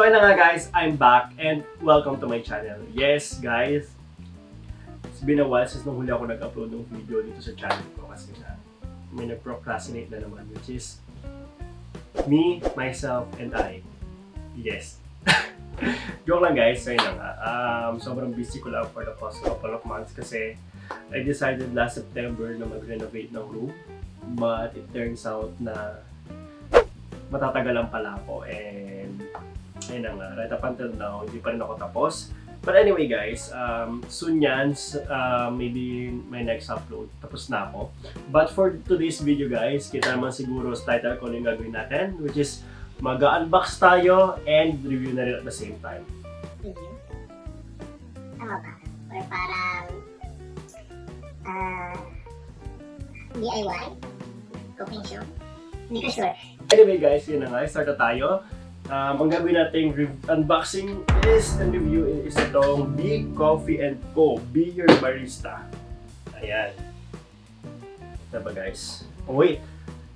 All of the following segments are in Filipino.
So ayun na nga guys, I'm back and welcome to my channel. Yes guys, it's been a while since nung huli ako nag-upload ng video dito sa channel ko kasi na may nag-procrastinate na naman, which is me, myself, and I. Yes. Joke lang guys, ayun na nga. Sobrang busy ko lang for the past couple of months kasi I decided last September na mag-renovate ng room. But it turns out na matatagalan pala ako and ayun na nga, right up until now, hindi pa rin ako tapos. But anyway guys, soon yan, maybe my next upload, tapos na ako. But for today's video guys, kita naman siguro sa title ko ano yung gagawin natin, which is mag-unbox tayo and review na rin at the same time. Review? Tama ba? Or parang DIY? Cooking show? Hindi ko sure. Anyway guys, yun na nga, start na tayo. Ang gagawin nating unboxing and review is itong Big Coffee & Co. Be Your Barista. Ayan. Ito ba guys? Oh wait,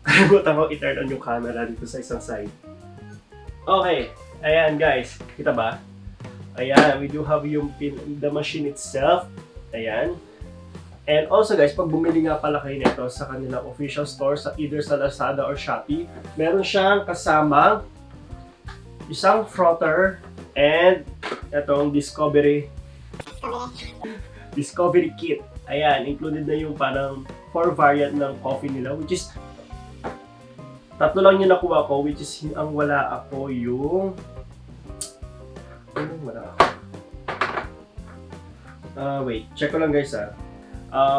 kalimutan ko i-turn on yung camera dito sa isang side. Okay, ayan guys, kita ba? Ayan, we do have yung the machine itself. Ayan. And also guys, pag bumili nga pala kayo nito sa kanilang official store, sa either sa Lazada or Shopee, meron siyang kasamang isang frother and itong discovery kit. Ayan, included na yung parang 4 variant ng coffee nila, which is tatlo lang yung nakuha ko, which is ang wala ako yung wait, check ko lang guys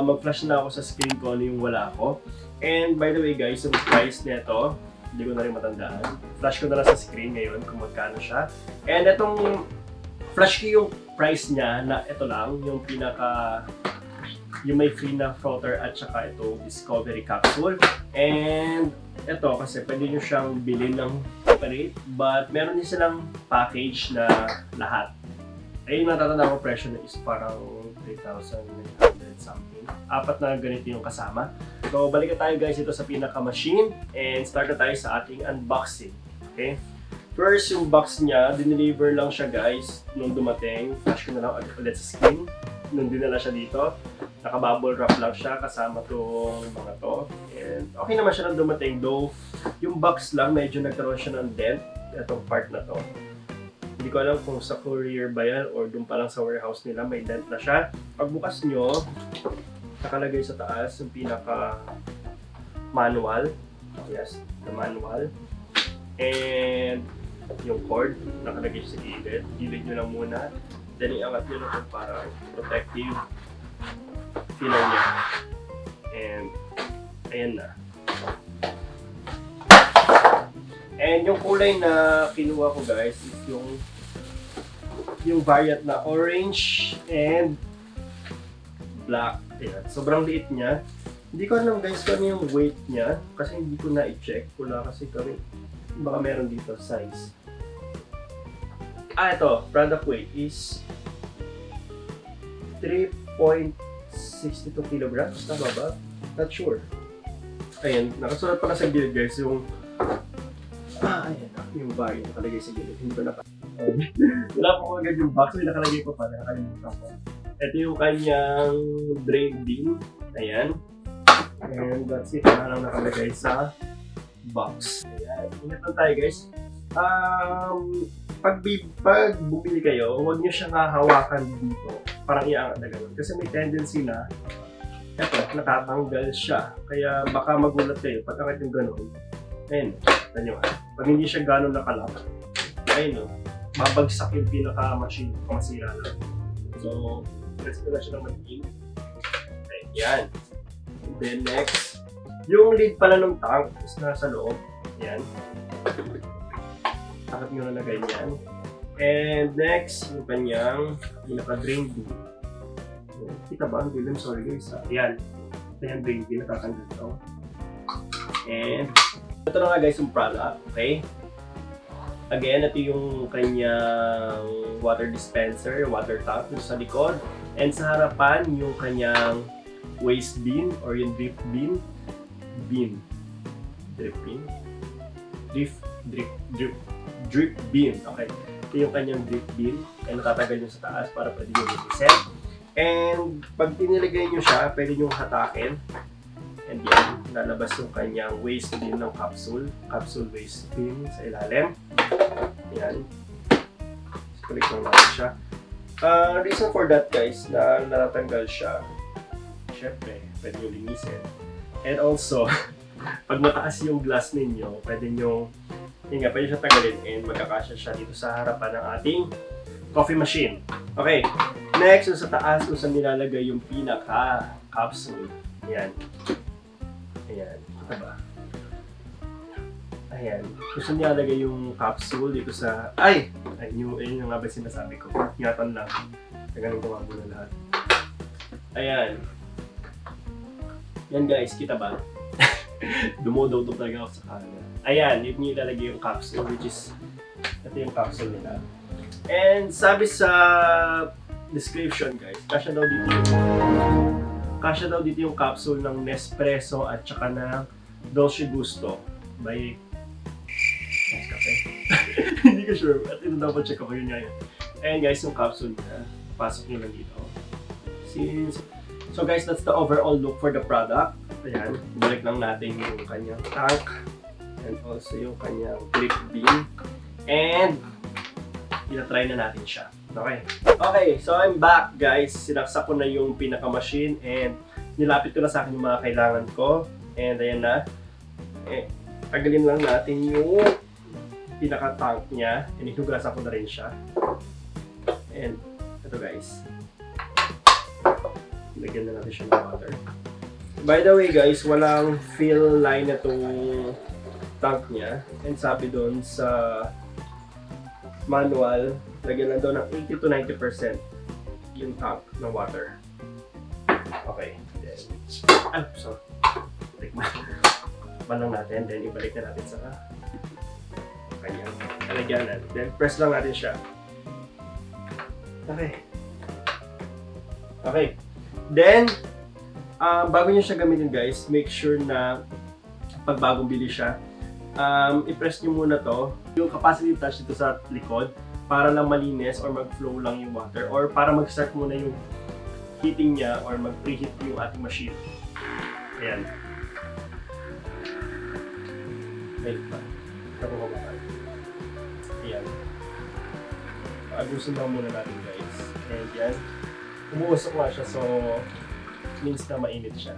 mag-flash na ako sa screen ko ano yung wala ako. And by the way guys, yung price nito, hindi ko na rin matandaan. Flash ko na lang sa screen ngayon kung magkano siya. And itong flash ko yung price niya na ito lang, yung yung may free na frother at saka ito discovery capsule. And ito kasi pwede nyo siyang bilhin ng separate, but meron din silang package na lahat. Ayun, natatanda ko presyo na is parang 3,900 something. 4 na ganito yung kasama. So, balik na tayo guys ito sa pinaka-machine and start na tayo sa ating unboxing. Okay? First, yung box niya, dineliver lang siya guys nung dumating. Flash ko na lang ulit sa screen. Nung dinala siya dito, naka-bubble wrap lang siya kasama tong mga to. And okay naman siya nung dumating, though yung box lang medyo nagkaroon siya ng dent, itong part na to. Hindi ko alam kung sa courier ba yan or doon pa lang sa warehouse nila may dent na siya. Pagbukas nyo, nakalagay sa taas yung pinaka manual. Yes, the manual. And yung cord, nakalagay sa gilid. Gilid nyo lang muna. Then iangat nyo lang parang protective filler niya. And ayan na. And yung kulay na kinuha ko guys is yung variant na orange and black. Ayan. Sobrang liit niya. Hindi ko alam guys kung ano yung weight niya kasi hindi ko na-i-check. Wala kasi kami. Baka meron dito size. Ito. Product weight is 3.62 kilograms. Tama ba? Not sure. Ayan. Nakasulat pala sa gilid guys yung ayan. Yung variant nakalagay sa gilid. Hindi ko wala po agad yung box. May nakalagay ko pa. Nakalimutan ko. Ito yung kanyang drain bin. Ayan. And that's it. Na lang nakalagay sa box. Ayan. Ingat lang tayo guys. Pag bumili kayo, huwag nyo siyang hahawakan dito. Parang iangat na gano'n. Kasi may tendency na eto, natatanggal siya. Kaya baka magulat kayo pag angat yung gano'n. Ayan. Tanyo. Pag hindi siya gano'n nakalap, ayun babagsak yung pinaka-machine, masira lang. So, let's put siya ng matiin. Ayan. And then next, yung lid pala ng tank is nasa loob. Ayan. Takot nyo na ganyan. And next, yung kanyang pinaka-drain bin. Kita ba? I'm sorry guys. Ayan. Ito yung drain bin, natatanggal ito. And ito na nga guys yung product. Okay? Again, ito yung kanyang water dispenser, water tap sa likod. And sa harapan, yung kanyang waste bin or yung drip bin. Drip bin? Drip bin. Okay. Ito yung kanyang drip beam. And natatagal nyo sa taas para pwede nyo linisin. And pag tinilagay nyo siya, pwede nyo hatakin. And yan, lalabas yung kanyang waste beam ng capsule. Capsule waste beam sa ilalim. Yan. Click lang natin siya. Reason for that guys, na natatanggal siya. Siyempre, pwede nyo linisin. And also, pag mataas yung glass ninyo, pwede nyo, pwede siya tagalin and magkakasya siya dito sa harapan ng ating coffee machine. Okay, next, sa taas kung saan nilalagay yung pinaka-capsule. Ayan. Ayan. Ito ba? Ayan. Kung saan nilalagay yung capsule dito sa... Ayun yung nga ba sinasabi ko. Ingatan lang. Tagalin ko nga muna lahat. Ayan. Yan guys, kita ba? Dumododo talaga ako sa camera. Ayan, yun yung ilalagay yung capsule, which is... Ito yung capsule nila. And sabi sa description guys, kasya daw dito yung capsule ng Nespresso at saka ng Dolce Gusto by Nescafe. Hindi ko sure, at ito dapat check ako yun nga yun. Ayan guys, yung capsule niya, pasok nyo lang dito. So guys, that's the overall look for the product. Ayan, balik lang natin yung kanyang tank and also yung kanyang drip beam. And ina-try na natin siya. Okay. Okay, so I'm back guys. Sinaksak ko na yung pinaka-machine and nilapit ko na sa akin yung mga kailangan ko. And ayan na. Tagalin lang natin yung pinaka-tank niya. And inugasan ko na rin siya. And ito guys. Lagyan na natin siya ng water. By the way guys, walang fill line na itong tank niya. And sabi doon sa manual, lagyan lang daw ng 80 to 90% yung tank ng water. Okay. Then, sorry. Tikman lang natin, then ibalik na natin sa kanyang lalagyanan. Then, press lang natin siya. Okay. Okay. Then, bago nyo siya gamitin guys, make sure na pag bagong bili siya, i-press nyo muna to, yung capacity touch dito sa likod para lang malinis or mag-flow lang yung water or para mag-start muna yung heating niya or mag-preheat yung ating machine. Ayan. Wait pa. Tapos ko ba? Ayan. Abusin lang muna natin guys. And yan. Umuusok nga siya so means na mainit siya.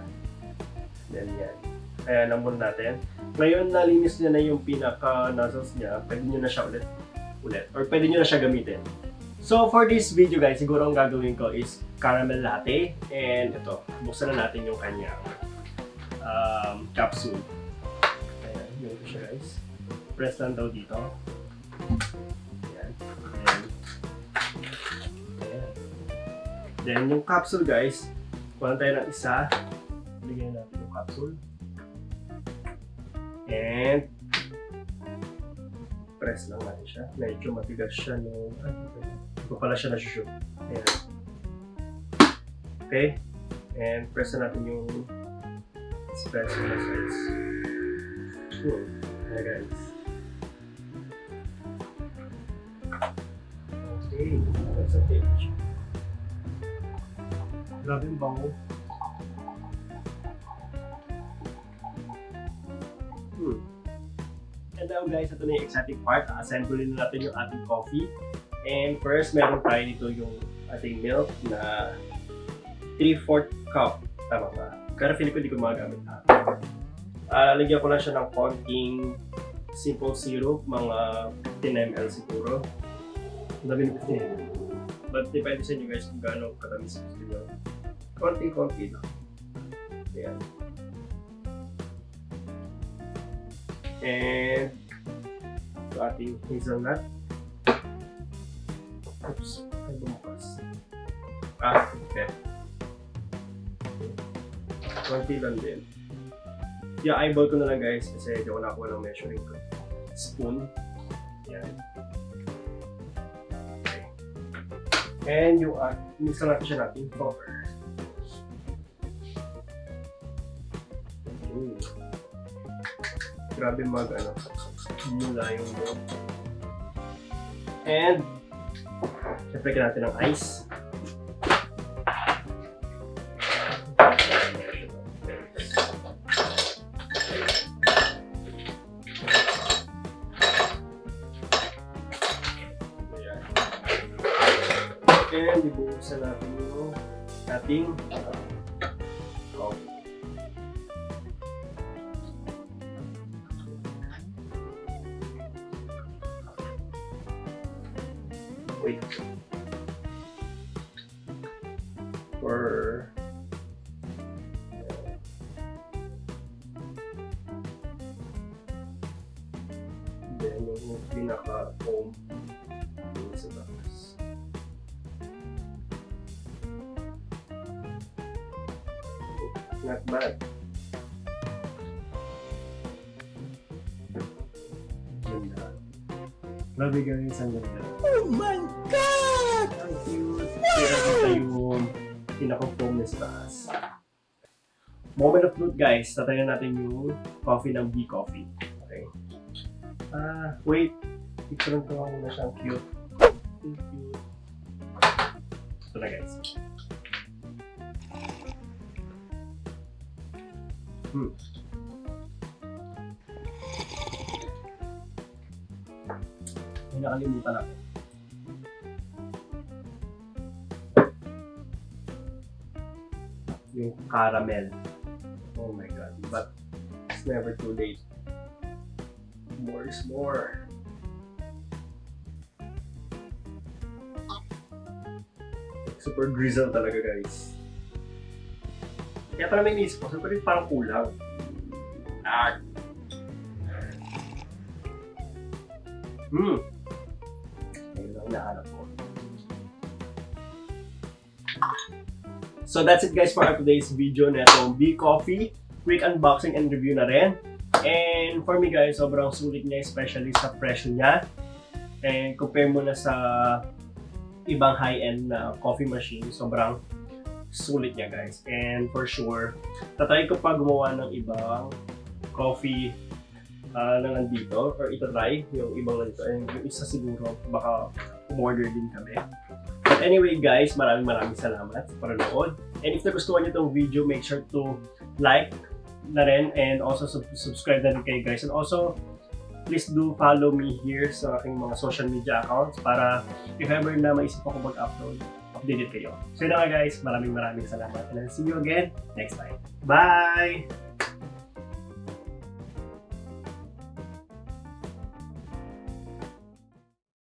Then yan. Kaya lang muna natin. Ngayon nalinis niya na yung pinaka-nozzles niya, pwede nyo na siya ulit. Or pwede nyo na siya gamitin. So for this video guys, siguro ang gagawin ko is caramel latte. And ito, buksan na natin yung kanyang capsule. Ayan, yun siya guys. Press lang daw dito. Ayan. Ayan. Then yung capsule guys, kuha tayo ng isa. Bigyan natin yung capsule. And press lang natin siya. Medyo matigas siya nung... Ito pala siya na-shoot. Ayan. Okay. And press na natin yung espresso na size. Ayan guys. Okay. That's a page. Grabe yung bango. And now guys, ito na yung exciting part. Assemble na natin yung ating coffee. And first, meron tayo dito yung ating milk na 3/4 cup. Tama ba? Pero feeling ko hindi ko magagamit na. Lagyan ko lang siya ng konting simple syrup, mga 10 ml siguro. Ang dami ng 15 ml. But depende sa inyo guys kung gaano katamis gusto nyo. Konting-konti lang. Ayan. And ito ating hazelnut. Oops, ay bumukas. Okay. Konti lang din. Yeah, eyeball ko na lang guys kasi hindi ko nakuha ng measuring spoon. Yan. Okay. And yung mix natin siya natin cover. Grabe mula yung milk. And, syempre ka natin ng ice. And ibuhusan natin yung ating coffee. Wait. For then yung pinaka-foam yung sa taas. Not bad. Ganda. Grabe guys, ang ganda. Oh my God! Ang cute. Kaya kita yung pinaka-foam na sa taas. Moment of truth guys, tatayan natin yung coffee ng Bee Coffee. Okay. Wait. Picture ko lang muna siyang cute. Cute. Ito na guys. May nakalimutan ako. Yung caramel. Oh my god. But it's never too late. More is more. Super grizzle talaga guys. Kaya pala may inisip ko, super parang kulang. Ayun ang hinahanap ko. So that's it guys for our today's video na itong Bee Coffee. Quick unboxing and review na rin. And for me guys, sobrang sulit niya, especially sa presyo niya. And compare mo na sa ibang high-end na coffee machine, sobrang sulit niya guys. And for sure, tatry ko pa gumawa ng ibang coffee na nandito, or itatry yung ibang nandito. And yung isa siguro, baka umorder din kami. But anyway guys, maraming salamat sa panonood. And if nagustuhan niyo itong video, make sure to like na rin and also subscribe na rin kayo guys. And also, please do follow me here sa aking mga social media accounts para if ever na maisip ako mag-upload, updated kayo. So yun na nga guys, maraming salamat. And I'll see you again next time. Bye!